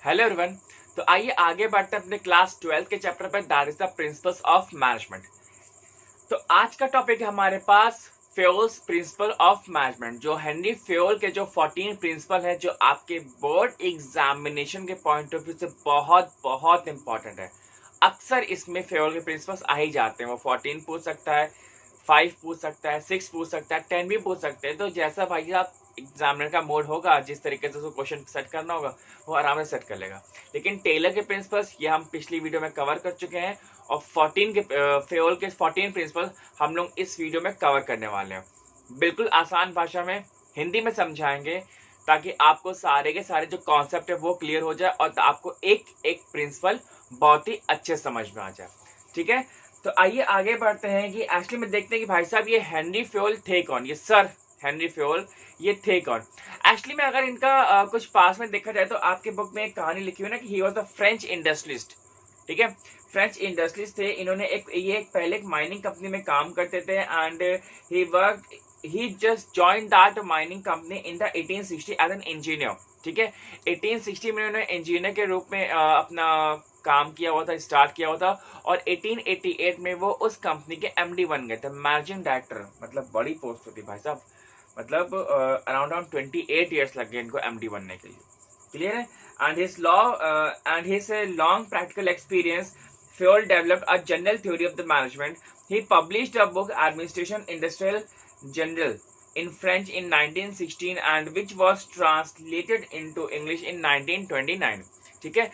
Hello everyone. तो आइए आगे बढ़ते हैं अपने क्लास 12 के चैप्टर पर, that is the principles of management. तो आज का टॉपिक है हमारे पास फेयोल्स प्रिंसिपल ऑफ मैनेजमेंट। जो हेनरी फेयोल के जो 14 प्रिंसिपल है, जो आपके बोर्ड एग्जामिनेशन के पॉइंट ऑफ व्यू से बहुत बहुत इंपॉर्टेंट है। अक्सर इसमें फेयोल के प्रिंसिपल्स आ ही जाते हैं। वो 14 पूछ सकता है, 5 पूछ सकता है, 6 पूछ सकता है, 10 भी पूछ सकते हैं। तो जैसा भाई आप एग्जामिनर का मोड होगा, जिस तरीके से उसको क्वेश्चन सेट करना होगा, वो आराम से सेट कर लेगा। लेकिन टेलर के प्रिंसिपल्स ये हम पिछली वीडियो में कवर कर चुके हैं, और 14 के फेयोल के 14 प्रिंसिपल हम लोग इस वीडियो में कवर करने वाले हैं। बिल्कुल आसान भाषा में हिंदी में समझाएंगे, ताकि आपको सारे के सारे जो कॉन्सेप्ट है वो क्लियर हो जाए और आपको एक एक प्रिंसिपल बहुत ही अच्छे समझ में आ जाए। ठीक है, तो आइए आगे बढ़ते हैं कि एक्चुअली में देखते हैं कि भाई साहब ये हेनरी फेयोल थे कौन। ये सर हेनरी फेयोल ये थे कौन। एक्चुअली में अगर इनका कुछ पास में देखा जाए तो आपके बुक में एक कहानी लिखी हुई ना कि he was the French industrialist. ठीक है, फ्रेंच इंडस्ट्रियलिस्ट थे। इन्होंने पहले एक माइनिंग कंपनी में काम करते थे, and he just joined that mining company in the 1860 as an engineer. ठीक है, 1860 में उन्होंने इंजीनियर के रूप में अपना काम किया हुआ था, स्टार्ट किया हुआ था, और 1888 में वो उस कंपनी के एमडी बन गए थे, मैनेजिंग डायरेक्टर। मतलब बड़ी पोस्ट होती भाई साहब, मतलब अराउंड 28 ईयर्स लग गए इनको एमडी बनने के लिए। क्लियर है। And his long practical experience, Fayol developed a general theory of the management. He published a book, Administration Industrial General, in French in 1916, and which was translated into English in 1929. ठीक है,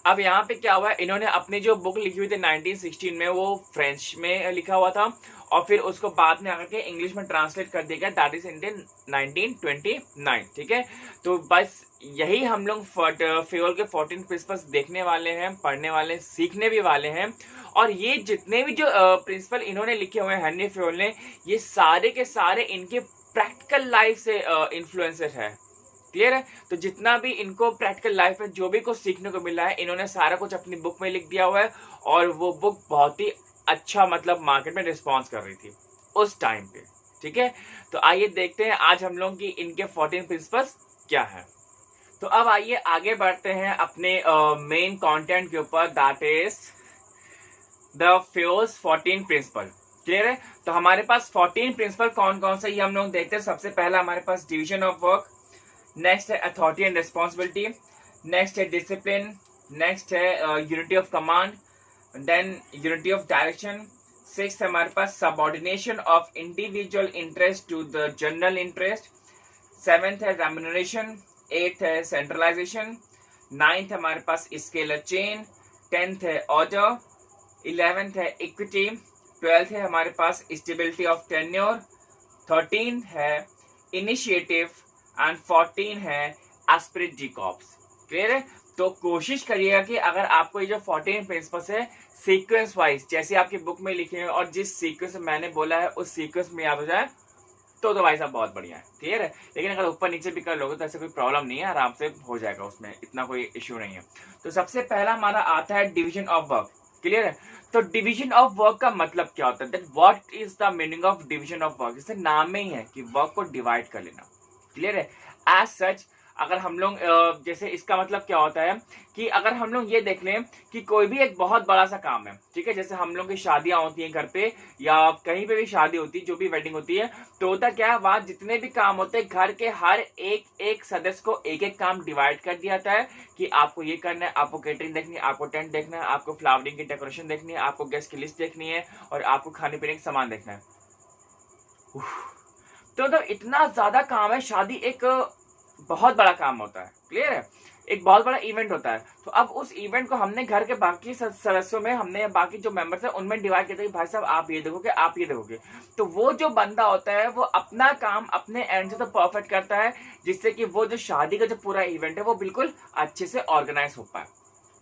अब यहाँ पे क्या हुआ, इन्होंने अपनी जो बुक लिखी हुई थी 1916 में, वो फ्रेंच में लिखा हुआ था, और फिर उसको बाद में आकर के इंग्लिश में ट्रांसलेट कर दिया गया, दैट इज इन 1929। ठीक है, तो बस यही हम लोग फेयोल के 14 प्रिंसिपल्स देखने वाले हैं, पढ़ने वाले हैं, सीखने भी वाले हैं। और ये जितने भी जो प्रिंसिपल इन्होंने लिखे हुए हैं हेनरी फेयोल ने, ये सारे के सारे इनके प्रैक्टिकल लाइफ से इन्फ्लुएंसर है। क्लियर है। तो जितना भी इनको प्रैक्टिकल लाइफ में जो भी कुछ सीखने को मिला है, इन्होंने सारा कुछ अपनी बुक में लिख दिया हुआ है, और वो बुक बहुत ही अच्छा मतलब मार्केट में रिस्पॉन्स कर रही थी उस टाइम पे। ठीक है, तो आइए देखते हैं आज हम लोग की इनके 14 प्रिंसिपल्स क्या है। तो अब आइए आगे बढ़ते हैं अपने मेन कंटेंट के ऊपर, that is the Fayol's 14 principle. Clear है। तो हमारे पास 14 प्रिंसिपल कौन कौन से ये हम लोग देखते हैं। सबसे पहला हमारे पास डिवीजन ऑफ वर्क, नेक्स्ट है अथॉरिटी एंड रिस्पॉन्सिबिलिटी, नेक्स्ट है डिसिप्लिन, नेक्स्ट है unity of command, then unity of direction, sixth है हमारे पास subordination of individual interest to the general interest, seventh है रेम्यूनरेशन, एट्थ है सेंट्रलाइजेशन, नाइन्थ हमारे पास स्केलर चेन, टेंथ है ऑर्डर, 11th है इक्विटी, 12th है हमारे पास स्टेबिलिटी ऑफ टेन्योर, 13 है इनिशिएटिव, एंड 14 है एस्पिरिट डी कॉर्प्स। क्लियर है। तो कोशिश करिएगा कि अगर आपको ये जो 14 प्रिंसिपल्स है सीक्वेंस वाइज, जैसे आपकी बुक में लिखे हैं और जिस सीक्वेंस में मैंने बोला है उस सीक्वेंस में याद हो जाए तो भाई साहब बहुत बढ़िया है। क्लियर है। लेकिन अगर ऊपर नीचे भी कर लोगे तो ऐसे कोई प्रॉब्लम नहीं है, आराम से हो जाएगा, उसमें इतना कोई इश्यू नहीं है। तो सबसे पहला हमारा आता है डिवीजन ऑफ वर्क। क्लियर है। तो डिवीजन ऑफ वर्क का मतलब क्या होता है, that what is the meaning of division of work. इससे नाम में ही है कि वर्क को डिवाइड कर लेना। क्लियर है। एज सच अगर हम लोग जैसे इसका मतलब क्या होता है कि अगर हम लोग ये देख लें कि कोई भी एक बहुत बड़ा सा काम है, ठीक है, जैसे हम लोग की शादियां होती हैं घर पे या कहीं पे भी शादी होती है, जो भी वेडिंग होती है, तो होता क्या है, वहां जितने भी काम होते हैं घर के हर एक सदस्य को एक एक काम डिवाइड कर दिया जाता है कि आपको ये करना है, आपको केटरिंग देखनी है, आपको टेंट देखना है, आपको फ्लावरिंग की डेकोरेशन देखनी है, आपको गेस्ट की लिस्ट देखनी है, और आपको खाने पीने का सामान देखना है। तो इतना ज्यादा काम है। शादी एक बहुत बड़ा काम होता है। क्लियर है। एक बहुत बड़ा इवेंट होता है। तो अब उस इवेंट को हमने घर के बाकी सदस्यों में, हमने बाकी जो मेंबर्स हैं उनमें डिवाइड किया था कि भाई साहब आप ये देखोगे, आप ये देखोगे। तो वो जो बंदा होता है वो अपना काम अपने एंड से तो परफेक्ट करता है, जिससे कि वो जो शादी का जो पूरा इवेंट है वो बिल्कुल अच्छे से ऑर्गेनाइज हो पाए।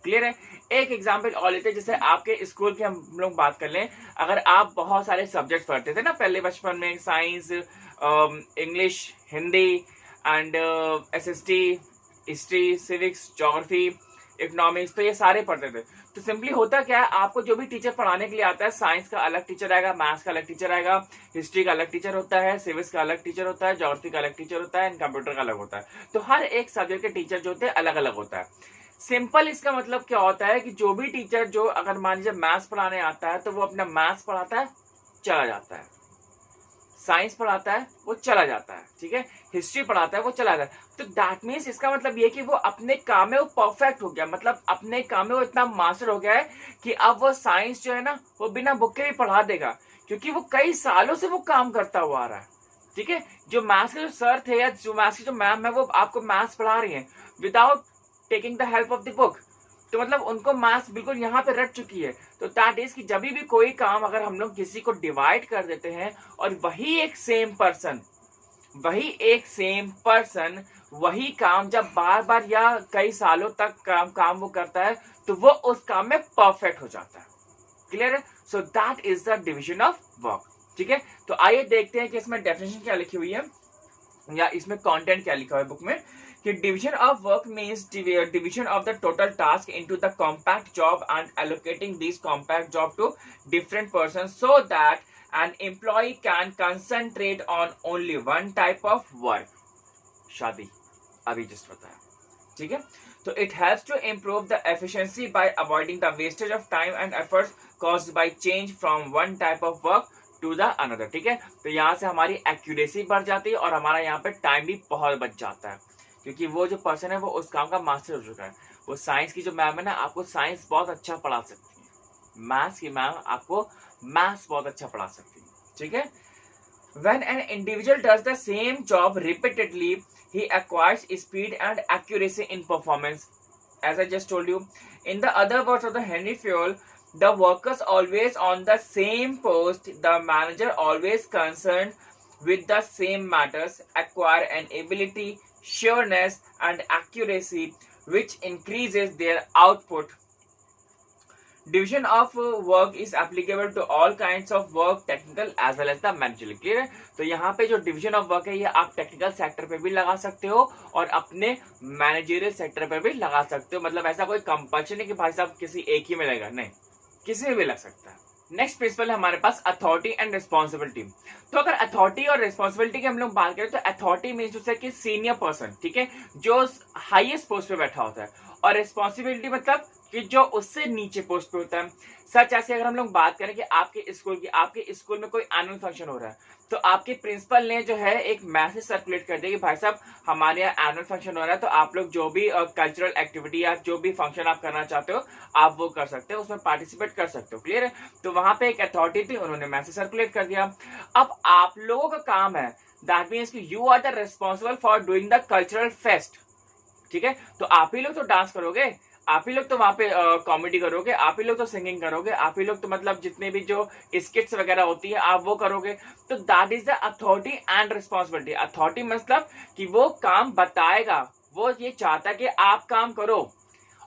क्लियर है। एक एग्जाम्पल और लेते हैं, जैसे आपके स्कूल की हम लोग बात कर लें। अगर आप बहुत सारे सब्जेक्ट पढ़ते थे ना पहले बचपन में, science, English, Hindi and SST, history, civics, geography, economics, तो ये सारे पढ़ते थे। तो सिंपली होता क्या है, आपको जो भी टीचर पढ़ाने के लिए आता है, साइंस का अलग टीचर आएगा, मैथ्स का अलग टीचर आएगा, हिस्ट्री का अलग टीचर होता है, सिविक्स का अलग टीचर होता है, ज्योग्राफी का अलग टीचर होता है, एंड कंप्यूटर का अलग होता है। तो हर एक सब्जेक्ट के टीचर जो होते हैं अलग अलग होता है। सिंपल इसका मतलब क्या होता है कि जो भी टीचर जो अगर मान लीजिए मैथ्स पढ़ाने आता है तो वो अपना मैथ्स पढ़ाता है, चला जाता है, साइंस पढ़ाता है वो चला जाता है, ठीक है, हिस्ट्री पढ़ाता है वो चला जाता है। तो दैट मीन्स इसका मतलब ये कि वो अपने काम में वो परफेक्ट हो गया, मतलब अपने काम में वो इतना मास्टर हो गया है कि अब वो साइंस जो है ना वो बिना बुक के भी पढ़ा देगा, क्योंकि वो कई सालों से वो काम करता हुआ आ रहा है, ठीक है। जो मैथ्स के जो सर थे या जो मैथ्स की जो मैम है वो आपको मैथ्स पढ़ा रही है without taking the help of the book, तो मतलब उनको मैथ्स बिल्कुल यहाँ पे रट चुकी है। तो दैट इज कि जब भी कोई काम अगर हम लोग किसी को डिवाइड कर देते हैं और वही एक सेम पर्सन वही काम जब बार बार या कई सालों तक काम वो करता है तो वो उस काम में परफेक्ट हो जाता है। क्लियर है? So that is the division of work, ठीक है। तो आइए देखते हैं कि इसमें डेफिनेशन क्या लिखी हुई है या इसमें कंटेंट क्या लिखा हुआ है बुक में। कि division of work means division of the total task into the compact job and allocating these compact job to different persons so that an employee can concentrate on only one type of work. शादी अभी just बताया, ठीक है। तो it helps to improve the efficiency by avoiding the wastage of time and efforts caused by change from one type of work to the another, ठीक है। तो यहाँ से हमारी एक्यूरेसी बढ़ जाती है और हमारा यहाँ पे टाइम भी बहुत बच जाता है, क्योंकि वो जो पर्सन है वो उस काम का मास्टर हो चुका है। वो साइंस की जो मैम है ना आपको साइंस बहुत अच्छा पढ़ा सकती है, मैथ्स की मैम आपको मैथ्स बहुत अच्छा पढ़ा सकती है, ठीक है। When an individual does the same job repeatedly, he acquires speed and accuracy in performance. As I just told you, in the other words of the Henry Fayol, the workers always on the same post, the manager always concerned with the same matters, acquire an ability, sureness and accuracy which increases their output. Division of work is applicable to all kinds of work, technical as well as the managerial. Clear है? तो यहाँ पे जो division of work है ये आप technical sector पे भी लगा सकते हो और अपने मैनेजरियल सेक्टर पे भी लगा सकते हो। मतलब ऐसा कोई कंपल्शन नहीं कि भाई साहब किसी एक ही में लगेगा, नहीं, किसी में भी लग सकता है। नेक्स्ट प्रिंसिपल है हमारे पास अथॉरिटी एंड रिस्पॉन्सिबिलिटी। तो अगर अथॉरिटी और रिस्पॉन्सिबिलिटी की हम लोग बात करें तो अथॉरिटी मीन्स उसे कि सीनियर पर्सन, ठीक है, जो हाईएस्ट पोस्ट पे बैठा होता है, और रिस्पॉन्सिबिलिटी मतलब कि जो उससे नीचे पोस्ट पे होता है। सच ऐसे अगर हम लोग बात करें कि आपके स्कूल में कोई एनुअल फंक्शन हो रहा है तो आपके प्रिंसिपल ने जो है एक मैसेज सर्कुलेट कर दिया कि भाई साहब हमारे यहाँ एनुअल फंक्शन हो रहा है, तो आप लोग जो भी कल्चरल एक्टिविटी या जो भी फंक्शन आप करना चाहते हो आप वो कर सकते हो, उसमें पार्टिसिपेट कर सकते हो। क्लियर है? तो वहां पे एक अथॉरिटी थी, उन्होंने मैसेज सर्कुलेट कर दिया। अब आप लोगों का काम है, दैट मीन्स कि you are the responsible for doing the cultural fest, ठीक है। तो आप ही लोग तो डांस करोगे, आप ही लोग तो वहां पे कॉमेडी करोगे, आप ही लोग तो सिंगिंग करोगे, आप ही लोग तो मतलब जितने भी जो स्किट्स वगैरह होती है आप वो करोगे। तो that is the authority and responsibility. Authority मतलब कि वो काम बताएगा, वो ये चाहता है कि आप काम करो,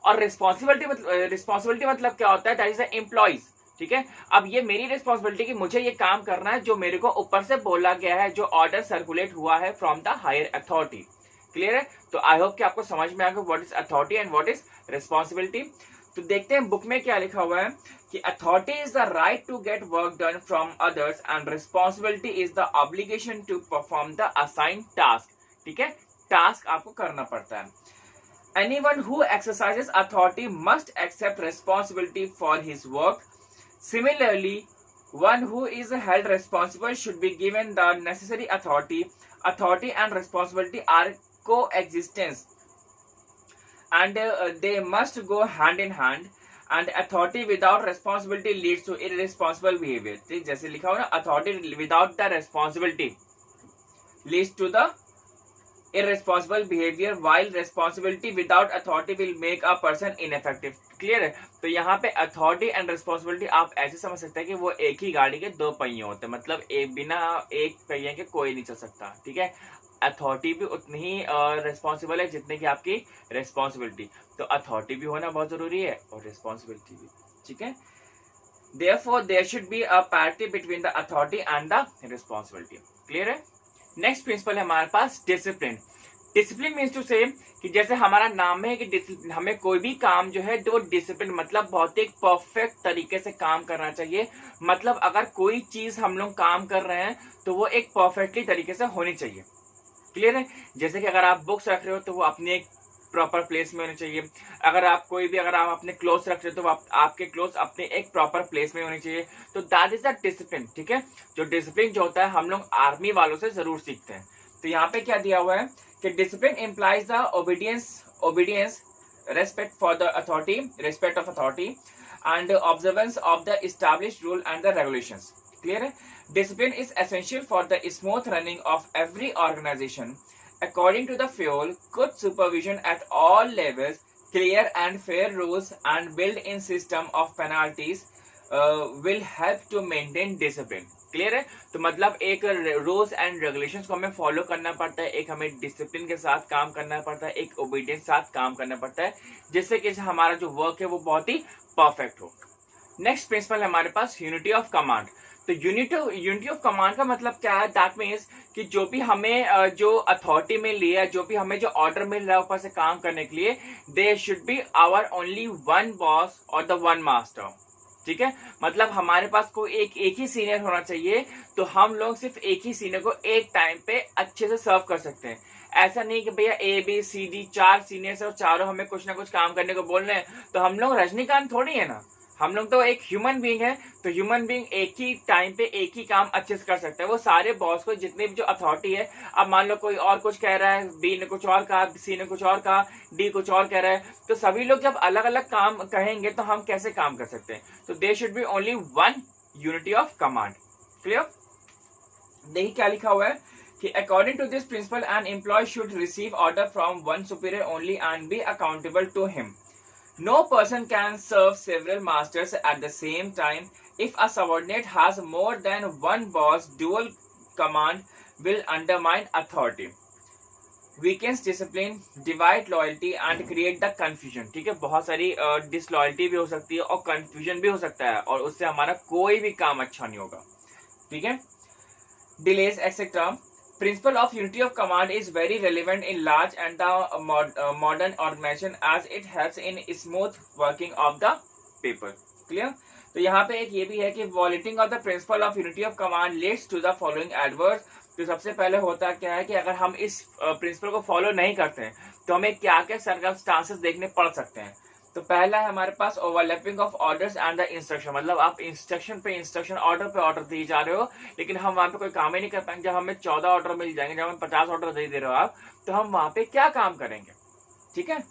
और रिस्पॉन्सिबिलिटी मतलब क्या होता है, दैट इज द एम्प्लॉइज, ठीक है। अब ये मेरी रिस्पॉन्सिबिलिटी कि मुझे ये काम करना है जो मेरे को ऊपर से बोला गया है, जो ऑर्डर सर्कुलेट हुआ है from the higher authority. Clear है? तो आई होप कि आपको समझ में आ गया what is authority and what is responsibility. तो देखते हैं बुक में क्या लिखा हुआ है कि authority is the right to get work done from others and responsibility is the obligation to perform the assigned task, ठीक है, टास्क आपको करना पड़ता है। Anyone who exercises authority must accept responsibility for his work. Similarly, one who is held responsible should be given the necessary authority. Authority and responsibility are coexistence, and they must go hand in hand. And authority without responsibility leads to irresponsible behavior. ठीक जैसे लिखा हो ना, authority without the responsibility leads to the irresponsible behavior, while responsibility without authority will make a person ineffective. Clear है? तो यहाँ पे authority and responsibility आप ऐसे समझ सकते हैं कि वो एक ही गाड़ी के दो पहिए होते हैं, मतलब बिना एक पहिए के कोई नहीं चल सकता, ठीक है। अथॉरिटी भी उतनी ही रिस्पॉन्सिबल है जितने की आपकी रिस्पॉन्सिबिलिटी। तो अथॉरिटी भी होना बहुत जरूरी है और रिस्पॉन्सिबिलिटी भी, ठीक है। Therefore, there should be a parity between the authority and the responsibility. Clear है? नेक्स्ट प्रिंसिपल है हमारे पास डिसिप्लिन। डिसिप्लिन मीन्स टू से कि जैसे हमारा नाम है कि हमें कोई भी काम जो है तो डिसिप्लिन मतलब बहुत ही परफेक्ट तरीके से काम करना चाहिए। मतलब अगर कोई चीज हम लोग काम कर रहे हैं तो वो एक परफेक्टली तरीके से होनी चाहिए। क्लियर है? जैसे कि अगर आप बुक्स रख रहे हो तो वो अपनी एक प्रॉपर प्लेस में होने चाहिए। अगर आप अपने क्लोथ्स रख रहे हो तो आपके क्लोथ्स अपने एक प्रॉपर प्लेस में होने चाहिए। तो दैट इज द डिसिप्लिन, ठीक है। जो डिसिप्लिन जो होता है हम लोग आर्मी वालों से जरूर सीखते हैं। तो यहाँ पे क्या दिया हुआ है कि discipline implies the obedience, respect for the authority, respect of authority and observance of the established rule and the regulations. Clear है? Discipline is essential for the smooth running of every organization. According to the FUEL, good supervision at all levels, clear and fair rules and built-in system of penalties will help to maintain discipline. Clear है? तो मतलब एक rules and regulations को हमें follow करना पड़ता है, एक हमें डिसिप्लिन के साथ काम करना पड़ता है, एक ओबीडियंस के साथ काम करना पड़ता है, जिससे कि हमारा जो वर्क है वो बहुत ही परफेक्ट हो। नेक्स्ट प्रिंसिपल है हमारे पास यूनिटी ऑफ कमांड। तो यूनिटी ऑफ कमांड का मतलब क्या है? दैट मीन्स कि जो भी हमें जो अथॉरिटी मिल रही है, जो भी हमें जो ऑर्डर मिल रहा है ऊपर से काम करने के लिए, they should be our only one boss और द वन मास्टर, ठीक है। मतलब हमारे पास कोई एक ही सीनियर होना चाहिए, तो हम लोग सिर्फ एक ही सीनियर को एक टाइम पे अच्छे से सर्व कर सकते हैं। ऐसा नहीं कि भैया ABCD 4 सीनियर्स और चारों हमें कुछ ना कुछ काम करने को बोल रहे हैं, तो हम लोग रजनीकांत थोड़ी है ना, हम लोग तो एक ह्यूमन बीइंग है। तो ह्यूमन बीइंग एक ही टाइम पे एक ही काम अच्छे से कर सकते हैं। वो सारे बॉस को जितने भी जो अथॉरिटी है, अब मान लो कोई और कुछ कह रहा है, B ने कुछ और कहा, C ने कुछ और कहा, D कुछ और कह रहा है, तो सभी लोग जब अलग अलग काम कहेंगे तो हम कैसे काम कर सकते हैं? तो there should be only one unity of command. Clear? देखिए क्या लिखा हुआ है कि according to this principle an employee should receive order from one superior only and be accountable to him. No person can serve several masters at the same time. If a subordinate has more than one boss, dual command will undermine authority, weakens discipline, divide loyalty and create the confusion. ठीक है, बहुत सारी disloyalty भी हो सकती है और confusion भी हो सकता है, और उससे हमारा कोई भी काम अच्छा नहीं होगा। ठीक है, delays etc. Principle of unity of command is very relevant in large and the modern organization as it helps in smooth working of the people. Clear? तो यहाँ पे एक ये भी है कि violating of the principle of unity of command leads to the following adverse. तो सबसे पहले होता क्या है कि अगर हम इस प्रिंसिपल को फॉलो नहीं करते हैं तो हमें क्या क्या सर्कमस्टांसेस देखने पड़ सकते हैं। तो पहला है हमारे पास overlapping of orders and the instruction, मतलब आप इंस्ट्रक्शन पे इंस्ट्रक्शन, ऑर्डर पे ऑर्डर दिए जा रहे हो, लेकिन हम वहां पे कोई काम ही नहीं कर पाएंगे। जब हमें 14 ऑर्डर मिल जाएंगे, जब हमें 50 ऑर्डर दे रहे हो आप, तो हम वहां पे क्या काम करेंगे? ठीक है।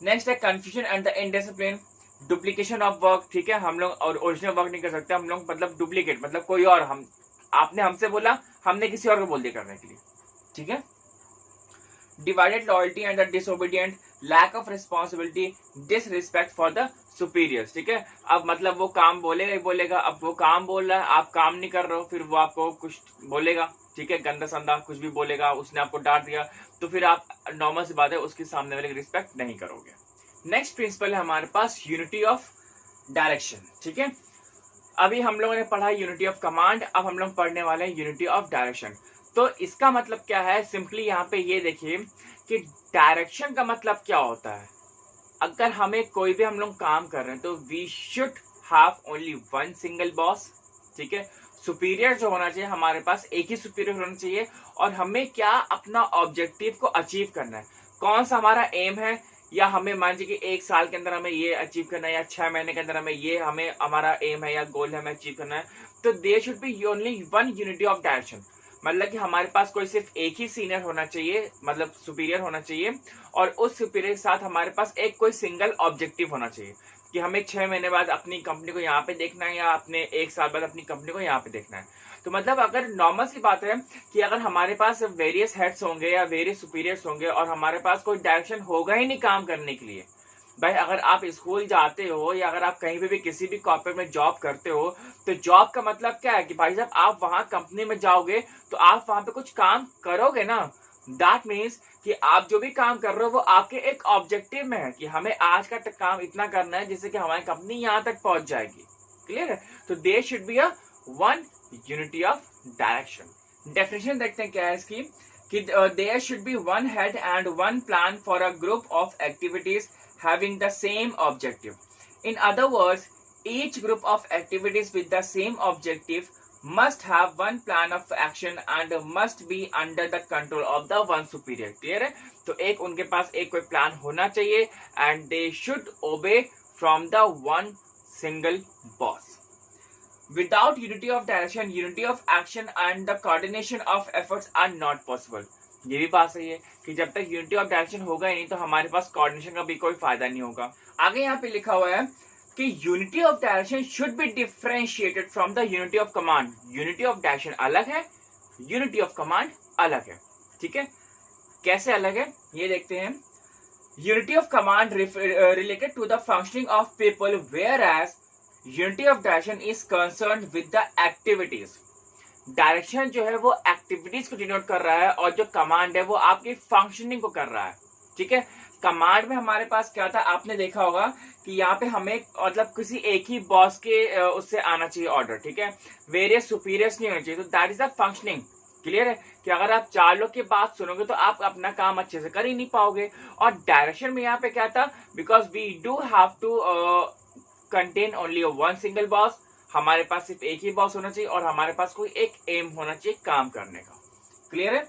नेक्स्ट है confusion and the indiscipline, duplication of work. ठीक है, हम लोग और ओरिजिनल वर्क नहीं कर सकते, हम लोग मतलब डुप्लीकेट, मतलब कोई और, हम आपने हमसे बोला, हमने किसी और को बोल दिया करने के लिए। ठीक है। Divided loyalty and the disobedient, lack of responsibility, disrespect for the superiors. ठीक है, अब मतलब वो काम बोलेगा ही बोलेगा, अब वो काम बोल रहा है, आप काम नहीं कर रहे हो, फिर वो आपको कुछ बोलेगा, ठीक है, गंदा संदा कुछ भी बोलेगा, उसने आपको डांट दिया, तो फिर आप नॉर्मल सी बात है उसके सामने वाले की रिस्पेक्ट नहीं करोगे। नेक्स्ट प्रिंसिपल है हमारे पास यूनिटी ऑफ डायरेक्शन। ठीक है, अभी हम लोगों ने पढ़ा यूनिटी ऑफ कमांड, अब हम लोग पढ़ने वाले हैं यूनिटी ऑफ डायरेक्शन। तो इसका मतलब क्या है? सिंपली यहाँ पे ये देखिए कि डायरेक्शन का मतलब क्या होता है। अगर हमें कोई भी हम लोग काम कर रहे हैं तो we should have only one single boss. ठीक है, सुपीरियर जो होना चाहिए, हमारे पास एक ही सुपीरियर होना चाहिए, और हमें क्या अपना ऑब्जेक्टिव को अचीव करना है, कौन सा हमारा एम है, या हमें मान लीजिए कि 1 साल के अंदर हमें ये अचीव करना है, या 6 महीने के अंदर हमें हमारा एम है या गोल है हमें अचीव करना है। तो there should be only one unity of direction, मतलब कि हमारे पास कोई सिर्फ एक ही सीनियर होना चाहिए, मतलब सुपीरियर होना चाहिए, और उस सुपीरियर के साथ हमारे पास एक कोई सिंगल ऑब्जेक्टिव होना चाहिए कि हमें 6 महीने बाद अपनी कंपनी को यहाँ पे देखना है, या अपने 1 साल बाद अपनी कंपनी को यहाँ पे देखना है। तो मतलब अगर नॉर्मल सी बात है कि अगर हमारे पास वेरियस हेड्स होंगे या वेरियस सुपीरियर्स होंगे और हमारे पास कोई डायरेक्शन होगा ही नहीं काम करने के लिए, भाई अगर आप स्कूल जाते हो या अगर आप कहीं पे भी किसी भी कॉर्पोरेट में जॉब करते हो, तो जॉब का मतलब क्या है कि भाई साहब आप वहां कंपनी में जाओगे तो आप वहां पे कुछ काम करोगे ना। दैट मीन्स कि आप जो भी काम कर रहे हो वो आपके एक ऑब्जेक्टिव में है कि हमें आज का काम इतना करना है जिससे कि हमारी कंपनी यहाँ तक पहुंच जाएगी। क्लियर है? तो there should be a one unity of direction. Definition देखते हैं क्या है इसकी, कि there should be one head and one plan for a group of activities having the same objective. In other words, each group of activities with the same objective must have one plan of action and must be under the control of the one superior. Clear है? तो एक उनके पास एक कोई plan होना चाहिए and they should obey from the one single boss. Without unity of direction, unity of action and the coordination of efforts are not possible. ये भी बात सही है कि जब तक यूनिटी ऑफ डायरेक्शन होगा ही नहीं तो हमारे पास कोऑर्डिनेशन का भी कोई फायदा नहीं होगा. आगे यहाँ पे लिखा हुआ है कि unity of direction should be differentiated from the unity of command. Unity of direction अलग है, यूनिटी ऑफ कमांड अलग है. ठीक है, कैसे अलग है ये देखते हैं. Unity of command related to the functioning of people, whereas unity of direction is concerned with the activities. Direction जो है वो एक्टिविटीज को डिनोट कर रहा है और जो कमांड है वो आपकी फंक्शनिंग को कर रहा है. ठीक है, कमांड में हमारे पास क्या था, आपने देखा होगा कि यहाँ पे हमें मतलब किसी एक ही बॉस के उससे आना चाहिए ऑर्डर. ठीक है, वेरियस सुपीरियर्स नहीं होने चाहिए. तो that is the functioning. Clear है कि अगर आप 4 लोग की बात सुनोगे तो आप अपना काम अच्छे से कर ही नहीं पाओगे. और डायरेक्शन में यहाँ पे क्या था, because we do have to contain only one single boss. हमारे पास सिर्फ एक ही बॉस होना चाहिए और हमारे पास कोई एक एम होना चाहिए काम करने का. क्लियर है?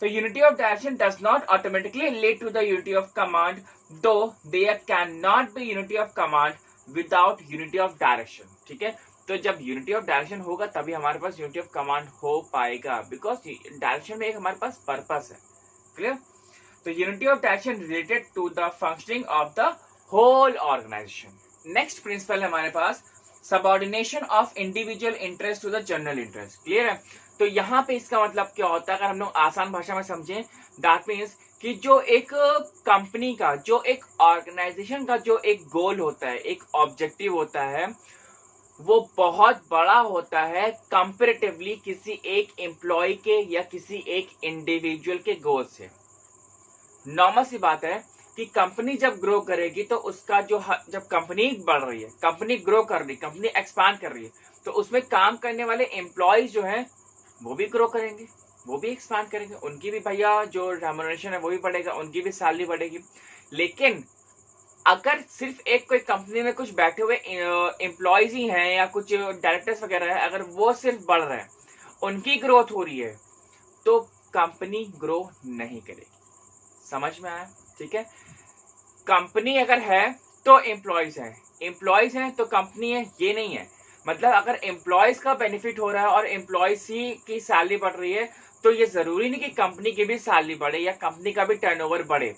तो unity of direction does not automatically lead to the unity of command, though there can not be unity of command without unity of direction. ठीक है, तो जब यूनिटी ऑफ डायरेक्शन होगा तभी हमारे पास यूनिटी ऑफ कमांड हो पाएगा, बिकॉज डायरेक्शन में एक हमारे पास पर्पस है. क्लियर? तो unity of direction related to the functioning of the whole organisation. Next principle है हमारे पास subordination of individual interest to the general interest. Clear है? तो यहाँ पे इसका मतलब क्या होता है, अगर हम लोग आसान भाषा में समझें, दैट मीन्स कि जो एक कंपनी का, जो एक ऑर्गेनाइजेशन का जो एक गोल होता है, एक ऑब्जेक्टिव होता है, वो बहुत बड़ा होता है कंपैरेटिवली किसी एक एम्प्लॉय के या किसी एक इंडिविजुअल के गोल से. नॉर्मल सी बात है कि कंपनी जब ग्रो करेगी तो उसका जो जब कंपनी बढ़ रही है, कंपनी ग्रो कर रही है, कंपनी एक्सपांड कर रही है, तो उसमें काम करने वाले एम्प्लॉयज जो हैं वो भी ग्रो करेंगे, वो भी एक्सपांड करेंगे, उनकी भी भैया जो रेम्यूनरेशन है वो भी बढ़ेगा, उनकी भी सैलरी बढ़ेगी. लेकिन अगर सिर्फ एक कोई कंपनी में कुछ बैठे हुए एम्प्लॉयज ही हैं या कुछ डायरेक्टर्स वगैरह है, अगर वो सिर्फ बढ़ रहे हैं, उनकी ग्रोथ हो रही है, तो कंपनी ग्रो नहीं करेगी. समझ में आया? ठीक है, कंपनी अगर है तो एम्प्लॉयज हैं, एम्प्लॉयज हैं तो कंपनी है, ये नहीं है. मतलब अगर एम्प्लॉयज का बेनिफिट हो रहा है और एम्प्लॉयज ही की सैलरी बढ़ रही है तो ये जरूरी नहीं कि कंपनी की भी सैलरी बढ़े या कंपनी का भी टर्नओवर बढ़े.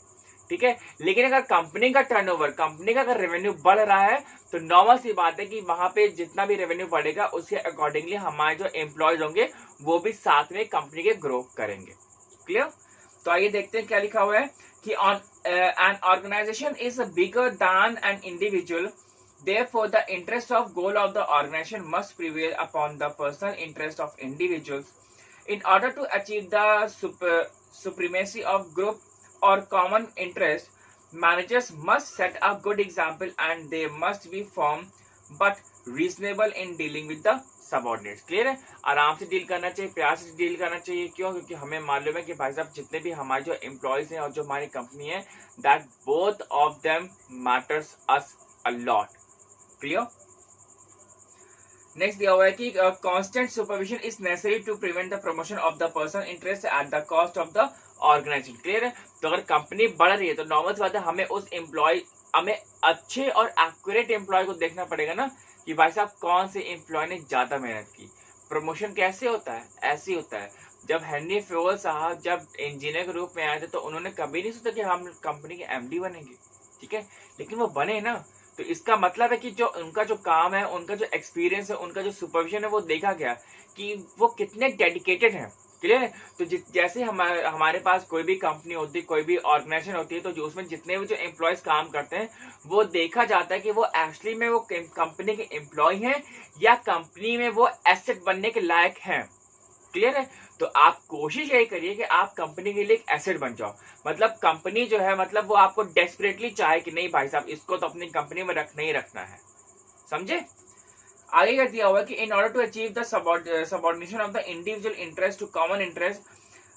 ठीक है, लेकिन अगर कंपनी का टर्नओवर, कंपनी का अगर रेवेन्यू बढ़ रहा है तो नॉर्मल सी बात है कि वहां पे जितना भी रेवेन्यू बढ़ेगा उसके अकॉर्डिंगली हमारे जो एम्प्लॉयज होंगे वो भी साथ में कंपनी के ग्रो करेंगे. क्लियर? तो आइए देखते हैं क्या लिखा हुआ है कि an organization is bigger than an individual. Therefore, the interest of goal of the organization must prevail upon the personal interest of individuals. In order to achieve the supremacy of group or common interest, managers must set a good example and they must be firm but reasonable in dealing with the subordinates. Clear है? आराम से deal करना चाहिए, प्यार से deal करना चाहिए. क्यों? क्योंकि हमें मालूम है कि भाई साहब जितने भी हमारे जो एम्प्लॉयज हैं और जो हमारी कंपनी है, that both of them matters us a lot. Clear? Next दिया हुआ है कि constant supervision is necessary to prevent the promotion of the person interest at the cost of the organisation. Clear है? तो अगर कंपनी बढ़ रही है तो नॉर्मल बात है हमें उस एम्प्लॉय, हमें अच्छे और एक्यूरेट एम्प्लॉय को देखना पड़ेगा ना कि भाई साहब कौन से एम्प्लॉय ने ज्यादा मेहनत की. प्रमोशन कैसे होता है? ऐसे ही होता है. जब हेनरी फ्योल साहब जब इंजीनियर के रूप में आए थे तो उन्होंने कभी नहीं सोचा कि हम कंपनी के एमडी बनेंगे. ठीक है, लेकिन वो बने ना. तो इसका मतलब है कि जो उनका जो काम है, उनका जो एक्सपीरियंस है, उनका जो सुपरविजन है, वो देखा गया कि वो कितने डेडिकेटेड हैं. क्लियर है? तो जैसे हमारे पास कोई भी कंपनी होती है, कोई भी ऑर्गेनाइजेशन होती है, तो जो उसमें जितने भी जो एम्प्लॉयज काम करते हैं वो देखा जाता है कि वो एक्चुअली में वो कंपनी के एम्प्लॉय हैं या कंपनी में वो एसेट बनने के लायक हैं. क्लियर है? तो आप कोशिश यही करिए कि आप कंपनी के लिए एक एसेट बन जाओ. मतलब कंपनी जो है, मतलब वो आपको डेस्परेटली चाहे कि नहीं भाई साहब इसको तो अपनी कंपनी में रखना ही रखना है. समझे? आगे कर दिया हुआ कि in order to achieve the subordination of the individual interest to common interest,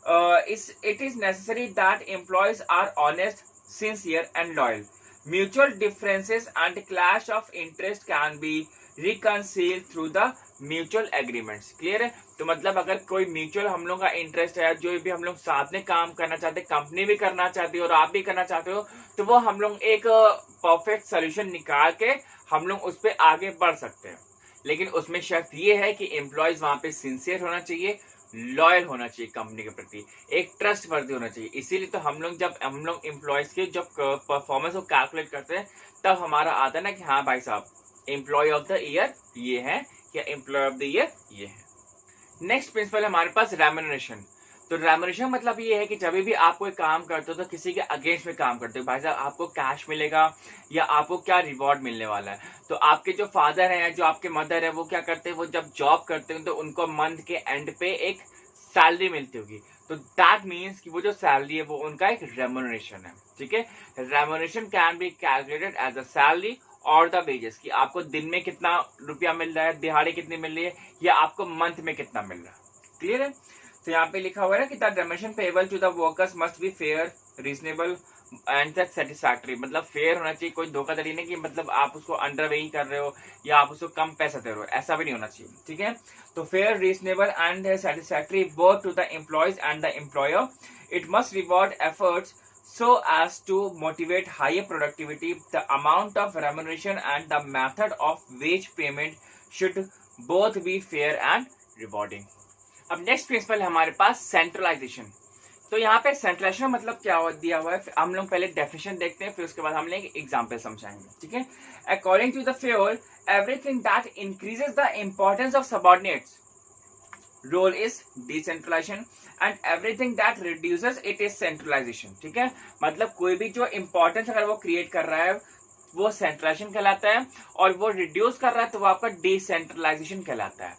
it is necessary that employees are honest, sincere and loyal. Mutual differences and clash of interest can be reconciled through the mutual agreements. Clear है? तो मतलब अगर कोई mutual हम लोग का interest है, जो भी हम लोग साथ में काम करना चाहते हैं, कंपनी भी करना चाहती है और आप भी करना चाहते हो, तो वो हम लोग एक परफेक्ट सोल्यूशन निकाल के हम लोग उस पर आगे बढ़ सकते हैं। लेकिन उसमें शर्त ये है कि एम्प्लॉयज वहां पे सिंसियर होना चाहिए, लॉयल होना चाहिए कंपनी के प्रति, एक ट्रस्ट वर्दी होना चाहिए। इसीलिए तो हम लोग एम्प्लॉयज के जब परफॉर्मेंस को कैलकुलेट करते हैं, तब हमारा आता है ना कि हाँ भाई साहब एम्प्लॉय ऑफ द ईयर ये है या एम्प्लॉय ऑफ द ईयर ये है। नेक्स्ट प्रिंसिपल है हमारे पास रेम्यूनरेशन। तो रेम्यूनरेशन मतलब ये है कि जब भी आप कोई काम करते हो तो किसी के अगेंस्ट में काम करते हो, भाई साहब आपको कैश मिलेगा या आपको क्या रिवॉर्ड मिलने वाला है। तो आपके जो फादर हैं, जो आपके मदर है, वो क्या करते हैं, वो जब जॉब करते हैं तो उनको मंथ के एंड पे एक सैलरी मिलती होगी। तो दैट मीन्स कि वो जो सैलरी है वो उनका एक रेम्यूनरेशन है। ठीक है? Remuneration can be calculated as a salary और द वेजेस, कि आपको दिन में कितना रुपया मिल रहा है, दिहाड़ी कितनी मिल रही है, या आपको मंथ में कितना मिल रहा है। क्लियर है? तो यहाँ पे लिखा हुआ है ना कि the remuneration payable to the workers must be fair, reasonable and satisfactory. मतलब फेयर होना चाहिए, कोई धोखाधड़ी नहीं कि मतलब आप उसको अंडर वेइंग कर रहे हो या आप उसको कम पैसा दे रहे हो, ऐसा भी नहीं होना चाहिए। ठीक है? तो fair, reasonable and satisfactory both to the employees and the employer. It must reward efforts so as to motivate higher productivity. The amount of remuneration and the method of wage payment should both be fair and rewarding. अब next principle है हमारे पास centralisation. तो यहाँ पे centralisation मतलब क्या दिया हुआ है, हम लोग पहले डेफिनेशन देखते हैं, फिर उसके बाद हम लोग एग्जाम्पल समझाएंगे। ठीक है? According to the fair, everything that increases the importance of subordinates role is decentralisation and everything that reduces it is centralisation. ठीक है? मतलब कोई भी जो इंपॉर्टेंस अगर वो क्रिएट कर रहा है वो सेंट्रलाइजेशन कहलाता है, और वो रिड्यूस कर रहा है तो वो आपका डिसेंट्रलाइजेशन कहलाता है।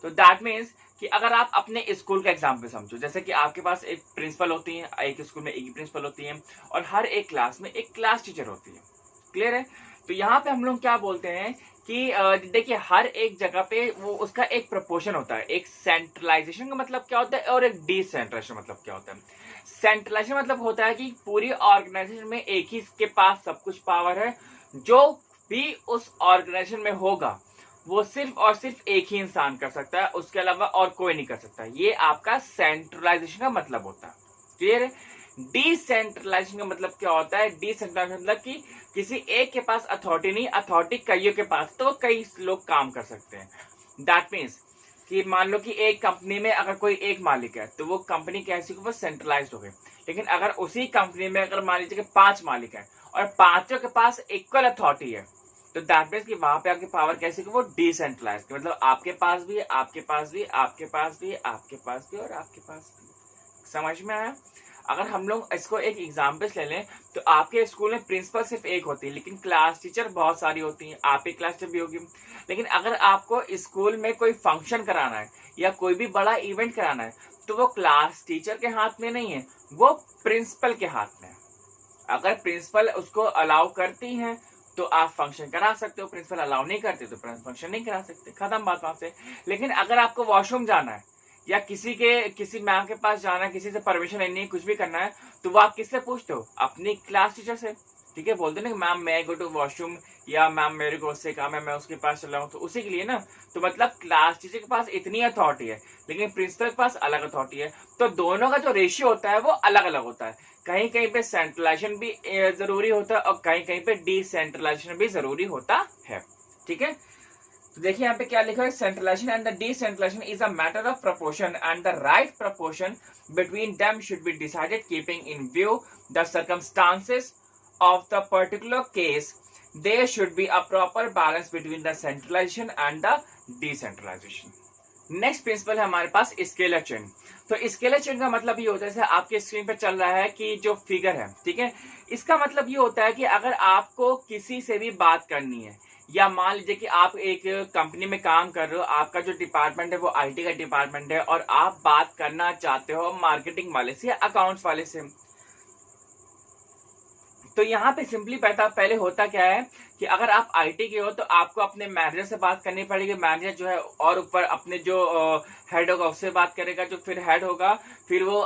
तो दैट मीन्स कि अगर आप अपने स्कूल का एग्जाम्पल समझो, जैसे कि आपके पास एक प्रिंसिपल होती है, एक स्कूल में एक ही प्रिंसिपल होती है, और हर एक क्लास में एक क्लास टीचर होती है। क्लियर है? तो यहाँ पे हम लोग क्या बोलते हैं कि देखिए हर एक जगह पे वो उसका एक प्रोपोर्शन होता है। एक सेंट्रलाइजेशन का मतलब क्या होता है और एक डिसेंट्रलाइजेशन मतलब क्या होता है। सेंट्रलाइजेशन मतलब होता है कि पूरी ऑर्गेनाइजेशन में एक ही के पास सब कुछ पावर है, जो भी उस ऑर्गेनाइजेशन में होगा वो सिर्फ और सिर्फ एक ही इंसान कर सकता है, उसके अलावा और कोई नहीं कर सकता। ये आपका सेंट्रलाइजेशन का मतलब होता है। क्लियर है? डिसेंट्रलाइजेशन का मतलब क्या होता है? डिसेंट्रलाइजेशन मतलब कि किसी एक के पास अथॉरिटी नहीं, अथॉरिटी कईयों के पास, तो कई लोग काम कर सकते हैं। दैट मीन्स कि मान लो कि एक कंपनी में अगर कोई एक मालिक है तो वो कंपनी कैसी हो, वो सेंट्रलाइज्ड हो गई। लेकिन अगर उसी कंपनी में अगर मान लीजिए कि 5 मालिक हैं और पांचों के पास इक्वल अथॉरिटी है, तो दैट मीन्स कि वहां पे आपकी पावर कैसी हो, वो डिसेंट्रलाइज, मतलब आपके पास भी, आपके पास भी, आपके पास भी, आपके पास भी और आपके पास भी। समझ में आया? अगर हम लोग इसको एक एग्जाम्पल ले लें तो आपके स्कूल में प्रिंसिपल सिर्फ एक होती है, लेकिन क्लास टीचर बहुत सारी होती हैं, आपकी क्लास टीचर भी होगी। लेकिन अगर आपको स्कूल में कोई फंक्शन कराना है या कोई भी बड़ा इवेंट कराना है तो वो क्लास टीचर के हाथ में नहीं है, वो प्रिंसिपल के हाथ में है। अगर प्रिंसिपल उसको अलाउ करती हैं तो आप फंक्शन करा सकते हो, प्रिंसिपल अलाउ नहीं करते तो फंक्शन नहीं करा सकते, खत्म बात वहां से। लेकिन अगर आपको वॉशरूम जाना है या किसी मैम के पास जाना है, किसी से परमिशन लेनी है, कुछ भी करना है, तो वो आप किससे पूछते हो? अपनी क्लास टीचर से। ठीक है? बोलते ना मैम मैं गो टू वॉशरूम, या मैम मेरे को उससे काम है मैं उसके पास चला हूँ, तो उसी के लिए ना। तो मतलब क्लास टीचर के पास इतनी अथॉरिटी है लेकिन प्रिंसिपल के पास अलग अथॉरिटी है, तो दोनों का जो रेशियो होता है वो अलग अलग होता है। कहीं कहीं पे सेंट्रलाइजेशन भी जरूरी होता है और कहीं कहीं पे डिसेंट्रलाइजेशन भी जरूरी होता है। ठीक है? तो देखिए यहाँ पे क्या लिखा है, centralisation and the decentralisation is a matter of proportion and the right proportion between them should be decided keeping in view the circumstances of the particular case. There should be a proper balance between the centralisation and the decentralisation. Next principle है हमारे पास scalar chain. तो scalar chain का मतलब ये होता है, जैसे आपके स्क्रीन पर चल रहा है कि जो फिगर है, ठीक है, इसका मतलब ये होता है कि अगर आपको किसी से भी बात करनी है, या मान लीजिए कि आप एक कंपनी में काम कर रहे हो, आपका जो डिपार्टमेंट है वो आईटी का डिपार्टमेंट है, और आप बात करना चाहते हो मार्केटिंग वाले से या अकाउंट्स वाले से, तो यहाँ पे सिंपली पहले होता क्या है कि अगर आप आईटी के हो तो आपको अपने मैनेजर से बात करनी पड़ेगी। मैनेजर जो है और ऊपर अपने जो हेड होगा उससे बात करेगा, जो फिर हेड होगा फिर वो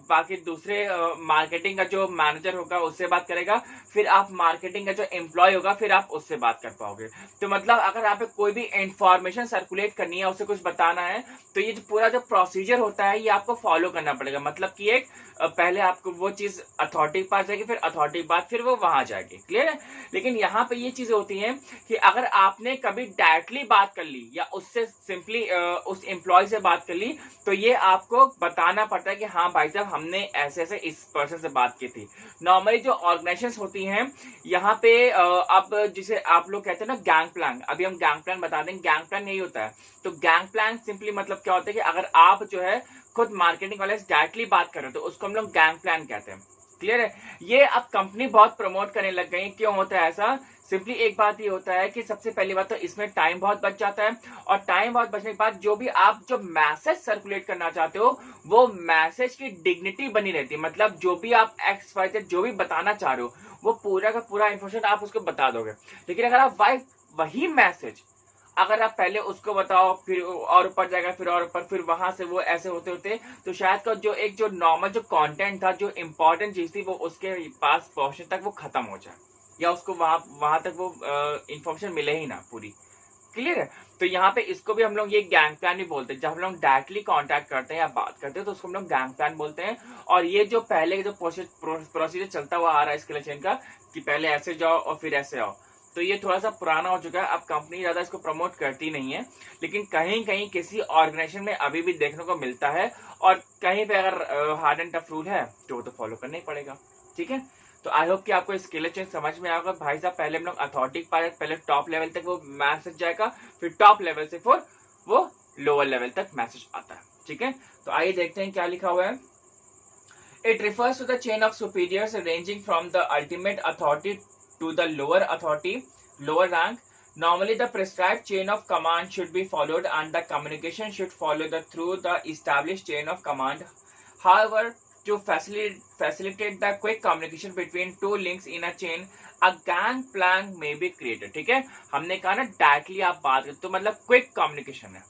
बाकी दूसरे मार्केटिंग का जो मैनेजर होगा उससे बात करेगा, फिर आप मार्केटिंग का जो एम्प्लॉय होगा फिर आप उससे बात कर पाओगे। तो मतलब अगर आप कोई भी इंफॉर्मेशन सर्कुलेट करनी है, उसे कुछ बताना है, तो ये जो पूरा जो प्रोसीजर होता है ये आपको फॉलो करना पड़ेगा। मतलब कि एक पहले आपको वो चीज अथॉरिटी के पास जाएगी, फिर अथॉरिटी के बाद फिर वो वहां जाएगी। क्लियर है? लेकिन यहाँ पे ये चीजें होती हैं कि अगर आपने कभी डायरेक्टली बात कर ली या उससे सिंपली उस एम्प्लॉय से बात कर ली, तो ये आपको बताना पड़ता है कि हाँ भाई साहब हमने ऐसे ऐसे इस पर्सन से बात की थी। नॉर्मली जो ऑर्गेनाइजेशन होती हैं यहाँ पे अब जिसे आप लोग कहते हैं ना गैंग प्लान, अभी हम गैंग प्लान बता देंगे। गैंग प्लान यही होता है। तो गैंग प्लान सिंपली मतलब क्या होता है कि अगर आप जो है खुद मार्केटिंग वाले से डायरेक्टली बात कर रहे हो तो उसको हम लोग गैंग प्लान कहते हैं। क्लियर है? ये अब कंपनी बहुत प्रमोट करने लग गई है। क्यों होता है ऐसा? सिंपली एक बात ये होता है कि सबसे पहली बात तो इसमें टाइम बहुत बच जाता है, और टाइम बहुत बचने के बाद जो भी आप जो मैसेज सर्कुलेट करना चाहते हो वो मैसेज की डिग्निटी बनी रहती है। मतलब जो भी आप XYZ जो भी बताना चाह रहे हो वो पूरा का पूरा इंफॉर्मेशन आप उसको बता दोगे। लेकिन अगर आप वही मैसेज अगर आप पहले उसको बताओ फिर और ऊपर जाएगा, फिर और ऊपर, फिर वहां से वो ऐसे होते होते तो शायद का जो नॉर्मल जो कंटेंट था, जो इंपॉर्टेंट चीज थी, वो उसके पास पहुंचने तक वो खत्म हो जाए, या उसको वहां तक वो इंफॉर्मेशन मिले ही ना पूरी। क्लियर है? तो यहाँ पे इसको भी हम लोग ये गैंग प्लान ही बोलते हैं। जब हम लोग डायरेक्टली कांटेक्ट करते हैं या बात करते हैं तो उसको हम लोग गैंग प्लान बोलते हैं। और ये जो पहले जो प्रोसीजर चलता हुआ आ रहा है इसके लिए का कि पहले ऐसे जाओ और फिर ऐसे आओ, तो ये थोड़ा सा पुराना हो चुका है। अब कंपनी ज्यादा इसको प्रमोट करती नहीं है, लेकिन कहीं कहीं किसी ऑर्गेनाइजेशन में अभी भी देखने को मिलता है। और कहीं पे अगर हार्ड एंड टफ रूल है तो वो तो फॉलो करना ही पड़ेगा। ठीक है? तो आई होप कि आपको स्केल चेंज समझ में आएगा। भाई साहब पहले हम लोग अथॉरिटी के पास, पहले टॉप लेवल तक वो मैसेज जाएगा, फिर टॉप लेवल से फिर वो लोअर लेवल तक मैसेज आता है। ठीक है? तो आइए देखते हैं क्या लिखा हुआ है। It refers to the chain of superiors ranging from the ultimate authority to the lower authority, lower rank. Normally, the prescribed chain of command should be followed, and the communication should follow through the established chain of command. However, to facilitate the quick communication between two links in a chain, a gang plan may be created. ठीक है? हमने कहा ना directly आप बात करते तो मतलब क्विक कम्युनिकेशन है।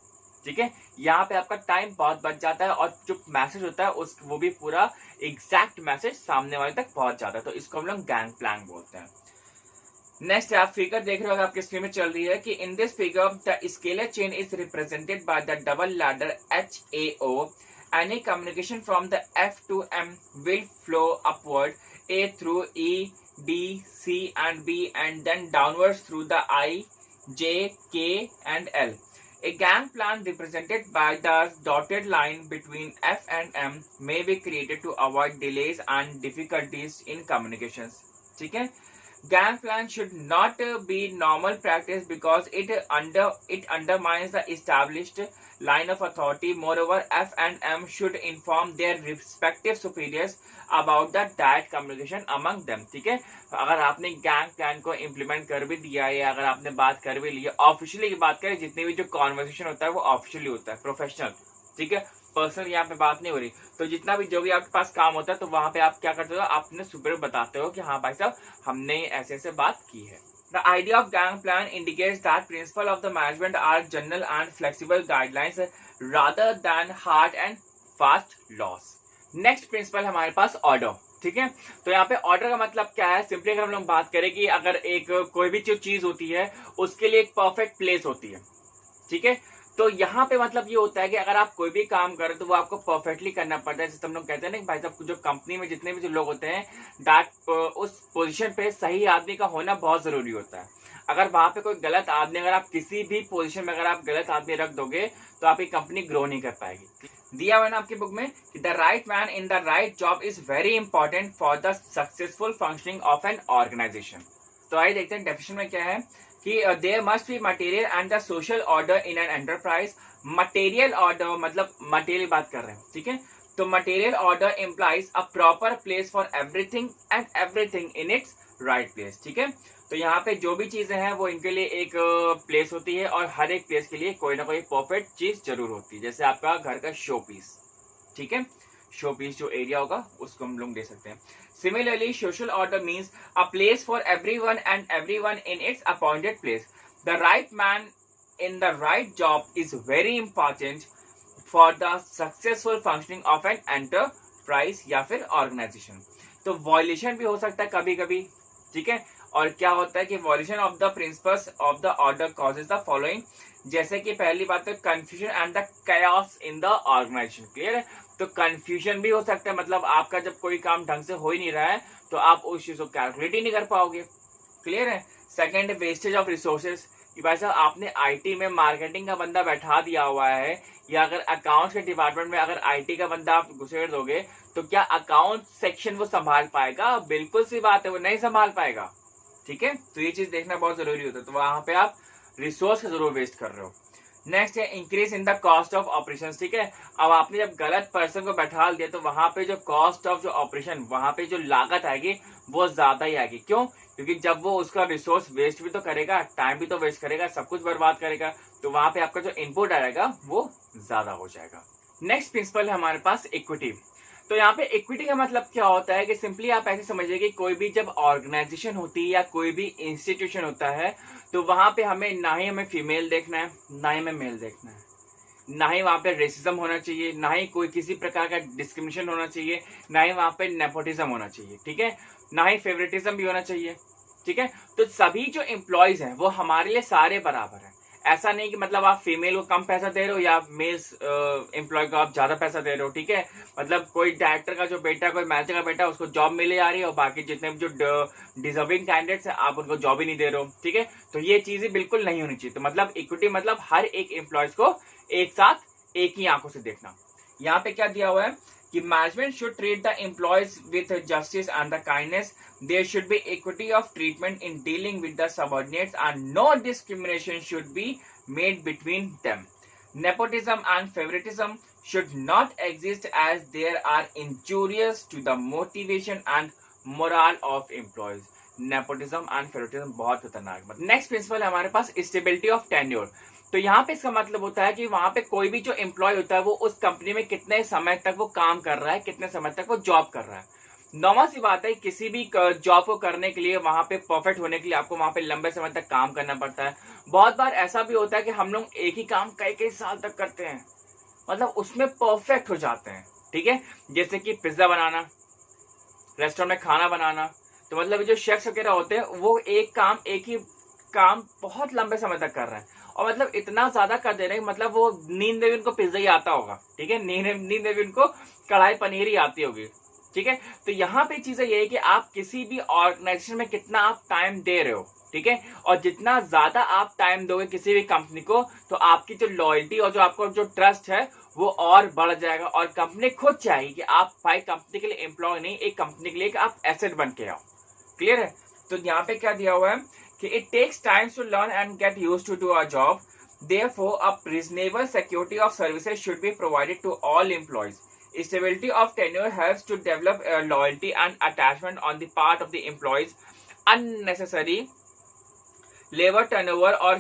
ठीक है? यहाँ पे आपका टाइम बहुत बच जाता है और जो मैसेज होता है उस वो भी पूरा एग्जैक्ट मैसेज सामने वाले तक पहुंच जाता है। तो इसको हम लोग गैंग प्लान बोलते हैं। नेक्स्ट आप फिगर देख रहे हो, आपके स्क्रीन में चल रही है कि in this figure the scalar chain is represented by the double ladder HAO. Any communication from the F to M will flow upward A through E, D, C and B, and then downwards through the I, J, K and L. A gang plan represented by the dotted line between F and M may be created to avoid delays and difficulties in communications. ठीक है? Gang plan should not be normal practice because it undermines the established line of authority. Moreover, F and M should inform their respective superiors about the direct communication among them. ठीक है? अगर आपने gang plan को implement कर भी दिया है, अगर आपने बात कर भी ली है, ऑफिशियली की बात करें, जितनी भी जो कॉन्वर्सेशन होता है वो ऑफिशियली होता है, प्रोफेशनल। ठीक है? पर्सनल यहाँ पे बात नहीं हो रही। तो जितना भी जो भी आपके पास काम होता है तो वहां पे आप क्या करते हो, आप अपने सुपीरियर बताते हो कि हाँ भाई साहब हमने ऐसे ऐसे बात की है। The idea of gang plan indicates that principles of the management are general and flexible guidelines rather than hard and fast laws. Next principle हमारे पास ऑर्डर। ठीक है? तो यहाँ पे ऑर्डर का मतलब क्या है? सिंपली अगर हम लोग बात करें कि अगर एक कोई भी जो चीज होती है उसके लिए एक परफेक्ट प्लेस होती है। ठीक है? तो यहाँ पे मतलब ये होता है कि अगर आप कोई भी काम करो तो वो आपको परफेक्टली करना पड़ता है। जैसे हम लोग कहते हैं ना कि भाई साहब जो कंपनी में जितने भी जो लोग होते हैं दैट उस पोजीशन पे सही आदमी का होना बहुत जरूरी होता है। अगर वहां पे कोई गलत आदमी, अगर आप किसी भी पोजीशन में अगर आप गलत आदमी रख दोगे तो आपकी कंपनी ग्रो नहीं कर पाएगी। दिया हुआ ना आपकी बुक में कि the right man in the right job is very important for the successful functioning of an organisation. तो आइए देखते हैं डेफिनेशन में क्या है कि there must be material and the social order in an enterprise. Material order मतलब material बात कर रहे हैं। ठीक है? तो material order implies a proper place for everything and everything in its right place. ठीक है? तो यहाँ पे जो भी चीजें हैं वो इनके लिए एक प्लेस होती है और हर एक प्लेस के लिए कोई ना कोई परफेक्ट चीज जरूर होती है। जैसे आपका घर का शो पीस। ठीक है? शो पीस जो एरिया होगा उसको हम लोग दे सकते हैं। Similarly social order means a place for everyone and everyone in its appointed place. The right man in the right job is very important for the successful functioning of an enterprise या फिर organisation. तो violation भी हो सकता है कभी कभी, ठीक है। और क्या होता है कि violation of the principles of the order causes the following, जैसे कि पहली बात तो confusion and the chaos in the organisation. Clear है? तो कंफ्यूजन भी हो सकता है, मतलब आपका जब कोई काम ढंग से हो ही नहीं रहा है तो आप उस चीज को कैलकुलेट ही नहीं कर पाओगे। क्लियर है? सेकेंड, वेस्टेज ऑफ रिसोर्सेज, कि भाई साहब आपने आईटी में मार्केटिंग का बंदा बैठा दिया हुआ है, या अगर अकाउंट्स के डिपार्टमेंट में अगर आईटी का बंदा आप घुसेड़ दोगे तो क्या अकाउंट सेक्शन वो संभाल पाएगा? बिल्कुल सी बात है, वो नहीं संभाल पाएगा। ठीक है, तो ये चीज देखना बहुत जरूरी होता है। तो वहां पे आप रिसोर्स का जरूर वेस्ट कर रहे हो। नेक्स्ट है increase in the cost of operation. ठीक है, अब आपने जब गलत पर्सन को बैठा दिया तो वहां पे जो कॉस्ट ऑफ जो ऑपरेशन, वहां पे जो लागत आएगी वो ज्यादा ही आएगी। क्यों? क्योंकि जब वो उसका रिसोर्स वेस्ट भी तो करेगा, टाइम भी तो वेस्ट करेगा, सब कुछ बर्बाद करेगा, तो वहां पे आपका जो इनपुट आएगा वो ज्यादा हो जाएगा। नेक्स्ट प्रिंसिपल है हमारे पास इक्विटी। तो यहाँ पे इक्विटी का मतलब क्या होता है कि सिंपली आप ऐसे समझिए कि कोई भी जब ऑर्गेनाइजेशन होती है या कोई भी इंस्टीट्यूशन होता है तो वहां पे ना ही हमें फीमेल देखना है, ना ही हमें मेल देखना है, ना ही वहां पे रेसिज्म होना चाहिए, ना ही कोई किसी प्रकार का डिस्क्रिमिनेशन होना चाहिए, ना ही वहां पे नेपोटिज्म होना चाहिए। ठीक है, ना ही फेवरेटिज्म भी होना चाहिए। ठीक है, तो सभी जो एम्प्लॉयज हैं वो हमारे लिए सारे बराबर हैं। ऐसा नहीं कि मतलब आप फीमेल को कम पैसा दे रहे हो या मेल एम्प्लॉय को आप ज्यादा पैसा दे रहे हो। ठीक है, मतलब कोई डायरेक्टर का जो बेटा, कोई मैनेजर का बेटा, उसको जॉब मिले जा रही है और बाकी जितने भी जो डिजर्विंग कैंडिडेट्स हैं आप उनको जॉब ही नहीं दे रहे हो। ठीक है, तो ये चीजें बिल्कुल नहीं होनी चाहिए। तो मतलब इक्विटी मतलब हर एक एम्प्लॉयज को एक साथ एक ही आंखों से देखना। यहाँ पे क्या दिया हुआ है कि management should treat the employees with justice and the kindness. There should be equity of treatment in dealing with the subordinates and no discrimination should be made between them. Nepotism and favoritism should not exist as they are injurious to the motivation and morale of employees. Nepotism and favoritism बहुत खतरनाक। Next principle है हमारे पास stability of tenure. तो यहाँ पे इसका मतलब होता है कि वहां पे कोई भी जो एम्प्लॉय होता है वो उस कंपनी में कितने समय तक वो काम कर रहा है, कितने समय तक वो जॉब कर रहा है। नॉर्मल सी बात है, किसी भी जॉब को करने के लिए वहां पे परफेक्ट होने के लिए आपको वहां पे लंबे समय तक काम करना पड़ता है। बहुत बार ऐसा भी होता है कि हम लोग एक ही काम कई कई साल तक करते हैं, मतलब उसमें परफेक्ट हो जाते हैं। ठीक है, जैसे कि पिज्जा बनाना, रेस्टोरेंट में खाना बनाना, तो मतलब जो शेफ्स वगैरह होते हैं वो एक ही काम बहुत लंबे समय तक कर रहे हैं और मतलब इतना ज्यादा कर दे रहे हैं, मतलब वो नींद में भी उनको पिज्जा ही आता होगा। ठीक है, नींद में भी उनको कढ़ाई पनीर ही आती होगी। ठीक है, तो यहाँ पे चीजें ये है कि आप किसी भी ऑर्गेनाइजेशन में कितना आप टाइम दे रहे हो। ठीक है, और जितना ज्यादा आप टाइम दोगे किसी भी कंपनी को तो आपकी जो लॉयल्टी और जो आपको जो ट्रस्ट है वो और बढ़ जाएगा और कंपनी खुद चाहेगी कि आप भाई कंपनी के लिए एम्प्लॉय नहीं, एक कंपनी के लिए आप एसेट बन के आओ। क्लियर है? तो यहाँ पे क्या दिया हुआ है कि it takes time to learn and get used to do a job, therefore a reasonable security of services should be provided to all employees. Stability of tenure helps to develop loyalty and attachment on the part of the employees. Unnecessary labor turnover or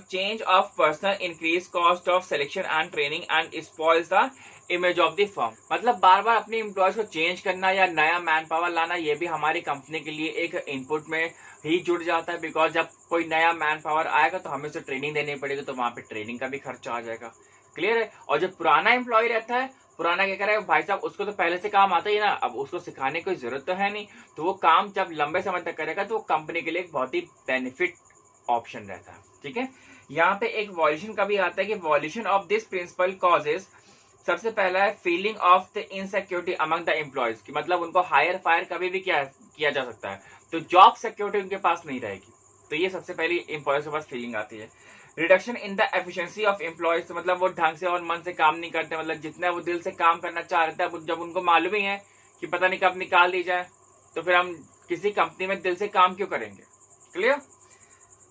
change of personal increase cost of selection and training and spoils the image of the firm. मतलब बार बार अपने employees को change करना या नया man power लाना ये भी हमारी कंपनी के लिए एक इनपुट में ही जुड़ जाता है। बिकॉज जब कोई नया मैन पावर आएगा तो हमें उसे ट्रेनिंग देनी पड़ेगी, तो वहां पे ट्रेनिंग का भी खर्चा आ जाएगा। क्लियर है? और जो पुराना एम्प्लॉय रहता है, पुराना क्या करे भाई साहब, उसको तो पहले से काम आता ही ना, अब उसको सिखाने की कोई जरूरत तो है नहीं, तो वो काम जब लंबे समय तक करेगा तो वो कंपनी के लिए एक बहुत ही बेनिफिट ऑप्शन रहता है। ठीक है, यहाँ पे एक वॉल्यूशन का भी आता है कि violation of this principle causes. सबसे पहला है feeling of the insecurity among the employees, की मतलब उनको हायर फायर कभी भी किया जा सकता है, तो जॉब सिक्योरिटी उनके पास नहीं रहेगी। तो ये सबसे पहली एम्प्लॉयज के पास फीलिंग आती है। Reduction in the efficiency of employees, तो मतलब वो ढंग से और मन से काम नहीं करते, मतलब जितना वो दिल से काम करना चाह रहे थे जब उनको मालूम ही है कि पता नहीं कब निकाल दी जाए, तो फिर हम किसी कंपनी में दिल से काम क्यों करेंगे। क्लियर?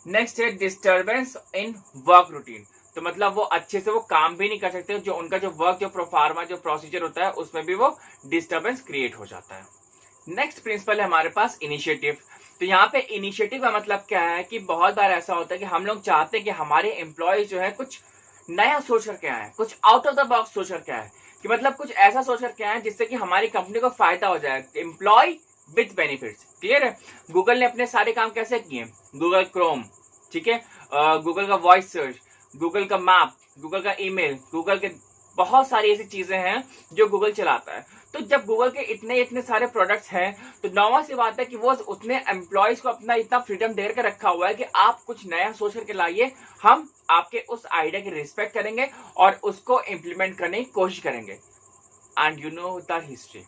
नेक्स्ट है डिस्टर्बेंस इन वर्क रूटीन, तो मतलब वो अच्छे से वो काम भी नहीं कर सकते, जो उनका जो वर्क जो प्रोफार्मा जो प्रोसीजर होता है उसमें भी वो डिस्टर्बेंस क्रिएट हो जाता है। नेक्स्ट प्रिंसिपल है हमारे पास इनिशिएटिव। तो यहाँ पे इनिशिएटिव का मतलब क्या है कि बहुत बार ऐसा होता है कि हम लोग चाहते हैं कि हमारे एम्प्लॉय जो है कुछ नया सोच करके आए, कुछ आउट ऑफ द बॉक्स सोच करके आए, कि मतलब कुछ ऐसा सोच करके आए जिससे कि हमारी कंपनी को फायदा हो जाए, एम्प्लॉय विथ बेनिफिट्स। क्लियर है? गूगल ने अपने सारे काम कैसे किए? गूगल क्रोम, ठीक है, गूगल का वॉइस सर्च, गूगल का मैप, गूगल का ईमेल, गूगल के बहुत सारी ऐसी चीजें हैं जो गूगल चलाता है। तो जब गूगल के इतने सारे प्रोडक्ट्स हैं तो नॉर्मल सी बात है कि वो उसने एम्प्लॉयज को अपना इतना फ्रीडम दे कर रखा हुआ है कि आप कुछ नया सोच करके लाइए, हम आपके उस आइडिया की रिस्पेक्ट करेंगे और उसको इम्प्लीमेंट करने की कोशिश करेंगे। And you know the history,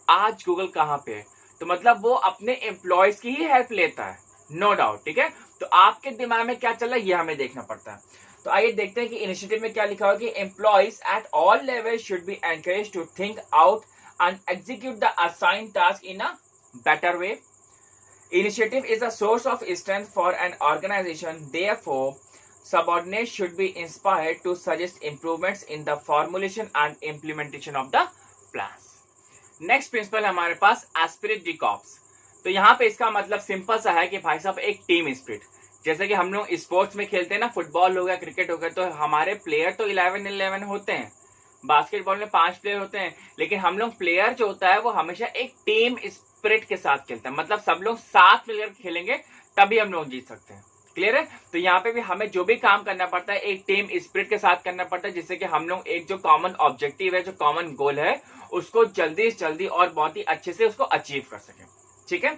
आज गूगल कहाँ पे है? तो मतलब वो अपने एम्प्लॉयज की ही हेल्प लेता है, नो डाउट। ठीक है, तो आपके दिमाग में क्या चल रहा है ये हमें देखना पड़ता है। तो आइए देखते हैं कि इनिशिएटिव में क्या लिखा हुआ है कि employees at all level should be encourage to think out and execute the assigned task in a better way. Initiative is a source of strength for an organization. Therefore, subordinates should be inspired to suggest improvements in the formulation and implementation of the plans. Next principle है हमारे पास Spirit D cops. तो यहाँ पे इसका मतलब simple सा है कि भाई साहब एक टीम स्पिरिट, जैसे कि हम लोग स्पोर्ट्स में खेलते हैं ना, फुटबॉल हो गया, क्रिकेट हो गया, तो हमारे प्लेयर तो 11 होते हैं, बास्केटबॉल में 5 प्लेयर होते हैं, लेकिन हम लोग प्लेयर जो होता है वो हमेशा एक टीम स्पिरिट के साथ खेलता है, मतलब सब लोग साथ मिलकर खेलेंगे तभी हम लोग जीत सकते हैं। क्लियर है? तो यहाँ पे भी हमें जो भी काम करना पड़ता है एक टीम स्पिरिट के साथ करना पड़ता है, जिससे कि हम लोग एक जो कॉमन ऑब्जेक्टिव है, जो कॉमन गोल है, उसको जल्दी से जल्दी और बहुत ही अच्छे से उसको अचीव कर सके। ठीक है,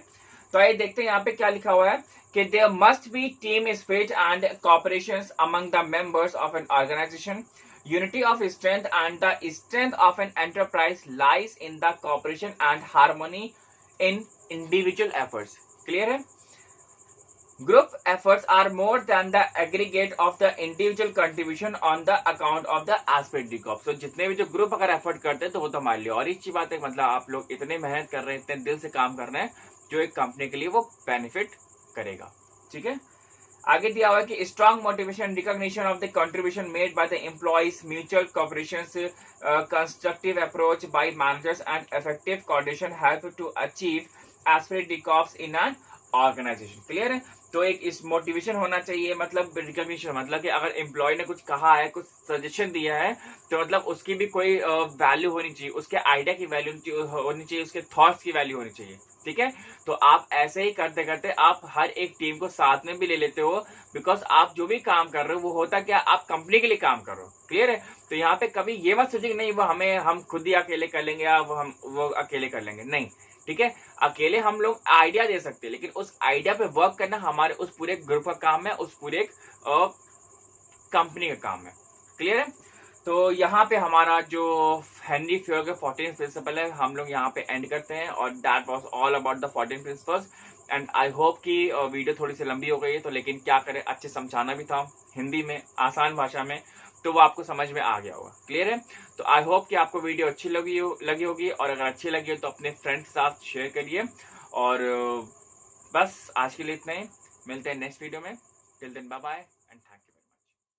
तो आइए देखते हैं यहाँ पे क्या लिखा हुआ है कि there must be team spirit and cooperation among the members of an organisation. Unity of strength and the strength of an enterprise lies in the cooperation and harmony in individual efforts. Clear है? Group efforts are more than the aggregate of the individual contribution on the account of the aspect decop. So जितने भी जो group अगर effort करते हैं तो वो तो हमारे लिए और ही अच्छी बात है, मतलब आप लोग इतने मेहनत कर रहे हैं, इतने दिल से काम कर रहे हैं, जो एक कंपनी के लिए वो बेनिफिट करेगा। ठीक है, आगे दिया हुआ है कि strong motivation, recognition of the contribution made by the employees, mutual cooperation, constructive approach by managers and effective coordination help to achieve esprit de corps in an organisation. Clear है? तो एक इस मोटिवेशन होना चाहिए, मतलब रिकॉग्निशन, मतलब कि अगर एम्प्लॉय ने कुछ कहा है, कुछ सजेशन दिया है, तो मतलब उसकी भी कोई वैल्यू होनी चाहिए, उसके आइडिया की वैल्यू होनी चाहिए, उसके थॉट्स की वैल्यू होनी चाहिए। ठीक है, तो आप ऐसे ही करते करते आप हर एक टीम को साथ में भी ले लेते हो, बिकॉज आप जो भी काम कर रहे हो वो होता क्या, आप कंपनी के लिए काम कर रहे हो। क्लियर है? तो यहाँ पे कभी ये मत सोचिए कि नहीं वो हम खुद ही अकेले कर लेंगे या वो अकेले कर लेंगे, नहीं। ठीक है, अकेले हम लोग आइडिया दे सकते हैं, लेकिन उस आइडिया पे वर्क करना हमारे उस पूरे ग्रुप का काम है, उस पूरे कंपनी का काम है। क्लियर है? तो यहाँ पे हमारा जो हेनरी फ्योर के 14 प्रिंसिपल है हम लोग यहाँ पे एंड करते हैं, और that was all about the 14 principles. And I hope कि वीडियो थोड़ी सी लंबी हो गई है, तो लेकिन क्या करें, अच्छे समझाना भी था हिंदी में, आसान भाषा में, तो वो आपको समझ में आ गया होगा। क्लियर है? तो आई होप कि आपको वीडियो अच्छी लगी होगी, और अगर अच्छी लगी हो तो अपने फ्रेंड्स के साथ शेयर करिए। और बस आज के लिए इतना ही, मिलते हैं नेक्स्ट वीडियो में। Till then bye bye.